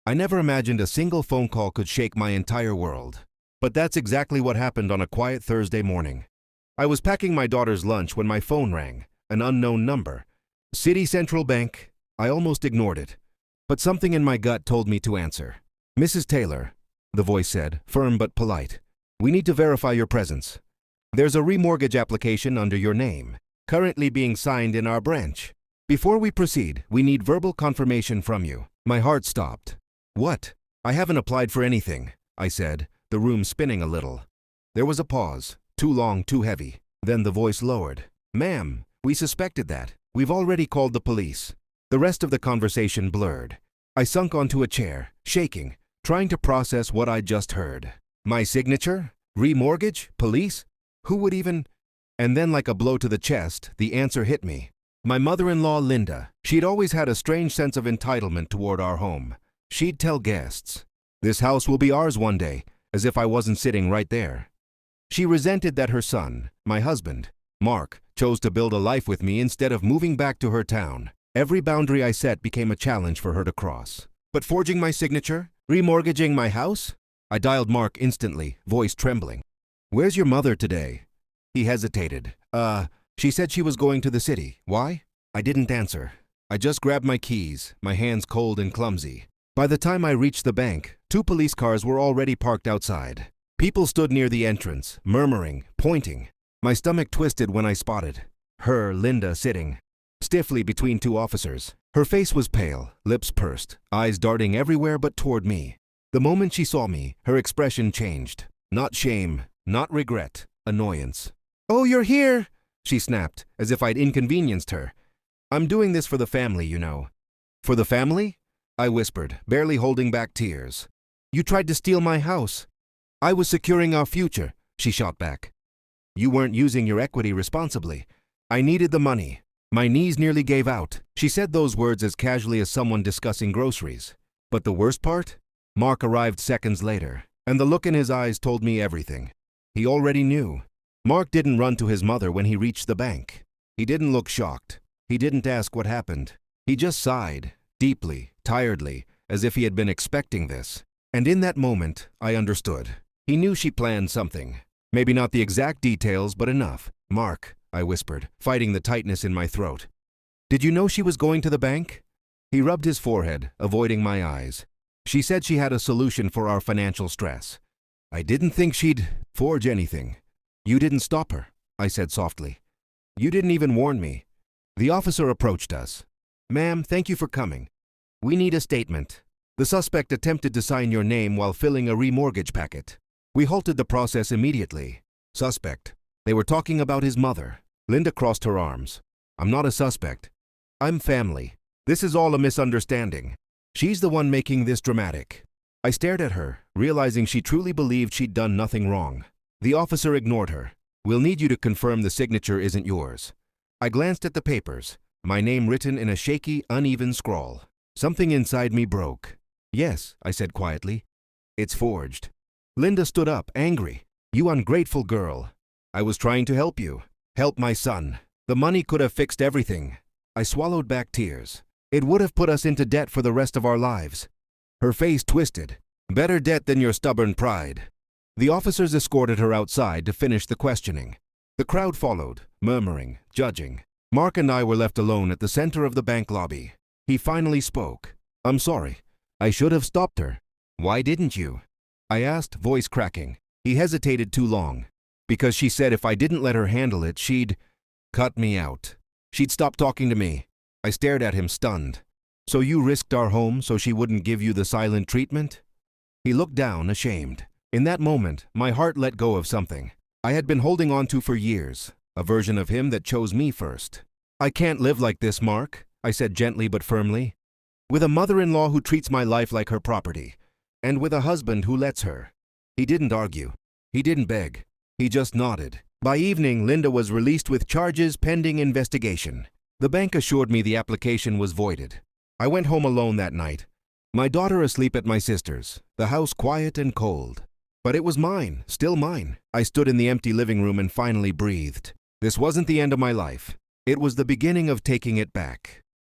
I never imagined a single phone call could shake my entire world. But that's exactly what happened on a quiet Thursday morning. I was packing my daughter's lunch when my phone rang, an unknown number. City Central Bank. I almost ignored it. But something in my gut told me to answer. "Mrs. Taylor," the voice said, firm but polite. "We need to verify your presence. There's a remortgage application under your name, currently being signed in our branch. Before we proceed, we need verbal confirmation from you." My heart stopped. "What? I haven't applied for anything," I said, the room spinning a little. There was a pause, too long, too heavy. Then the voice lowered. "Ma'am, we suspected that. We've already called the police." The rest of the conversation blurred. I sunk onto a chair, shaking, trying to process what I'd just heard. My signature? Remortgage? Police? Who would even? And then, like a blow to the chest, the answer hit me. My mother-in-law, Linda. She'd always had a strange sense of entitlement toward our home. She'd tell guests, "This house will be ours one day," as if I wasn't sitting right there. She resented that her son, my husband, Mark, chose to build a life with me instead of moving back to her town. Every boundary I set became a challenge for her to cross. But forging my signature? Remortgaging my house? I dialed Mark instantly, voice trembling. "Where's your mother today?" He hesitated. She said she was going to the city. Why?" I didn't answer. I just grabbed my keys, my hands cold and clumsy. By the time I reached the bank, 2 police cars were already parked outside. People stood near the entrance, murmuring, pointing. My stomach twisted when I spotted her, Linda, sitting stiffly between 2 officers. Her face was pale, lips pursed, eyes darting everywhere but toward me. The moment she saw me, her expression changed. Not shame, not regret, annoyance. "Oh, you're here!" she snapped, as if I'd inconvenienced her. "I'm doing this for the family, you know." "For the family?" I whispered, barely holding back tears. "You tried to steal my house." "I was securing our future," she shot back. "You weren't using your equity responsibly. I needed the money." My knees nearly gave out. She said those words as casually as someone discussing groceries. But the worst part? Mark arrived seconds later, and the look in his eyes told me everything. He already knew. Mark didn't run to his mother when he reached the bank. He didn't look shocked. He didn't ask what happened. He just sighed, deeply, tiredly, as if he had been expecting this. And in that moment, I understood. He knew she planned something. Maybe not the exact details, but enough. "Mark," I whispered, fighting the tightness in my throat. "Did you know she was going to the bank?" He rubbed his forehead, avoiding my eyes. "She said she had a solution for our financial stress. I didn't think she'd forge anything." "You didn't stop her," I said softly. "You didn't even warn me." The officer approached us. "Ma'am, thank you for coming. We need a statement. The suspect attempted to sign your name while filling a remortgage packet." We halted the process immediately. "Suspect." They were talking about his mother. Linda crossed her arms. "I'm not a suspect. I'm family. This is all a misunderstanding. She's the one making this dramatic." I stared at her, realizing she truly believed she'd done nothing wrong. The officer ignored her. "We'll need you to confirm the signature isn't yours." I glanced at the papers, my name written in a shaky, uneven scrawl. Something inside me broke. "Yes," I said quietly. "It's forged." Linda stood up, angry. "You ungrateful girl. I was trying to help you. Help my son. The money could have fixed everything." I swallowed back tears. "It would have put us into debt for the rest of our lives." Her face twisted. "Better debt than your stubborn pride." The officers escorted her outside to finish the questioning. The crowd followed, murmuring, judging. Mark and I were left alone at the center of the bank lobby. He finally spoke. "I'm sorry. I should have stopped her." "Why didn't you?" I asked, voice cracking. He hesitated too long. "Because she said if I didn't let her handle it, she'd cut me out. She'd stop talking to me." I stared at him, stunned. "So you risked our home so she wouldn't give you the silent treatment?" He looked down, ashamed. In that moment, my heart let go of something I had been holding on to for years, a version of him that chose me first. "I can't live like this, Mark," I said gently but firmly. "With a mother-in-law who treats my life like her property, and with a husband who lets her." He didn't argue. He didn't beg. He just nodded. By evening, Linda was released with charges pending investigation. The bank assured me the application was voided. I went home alone that night, my daughter asleep at my sister's, the house quiet and cold. But it was mine, still mine. I stood in the empty living room and finally breathed. This wasn't the end of my life. It was the beginning of taking it back.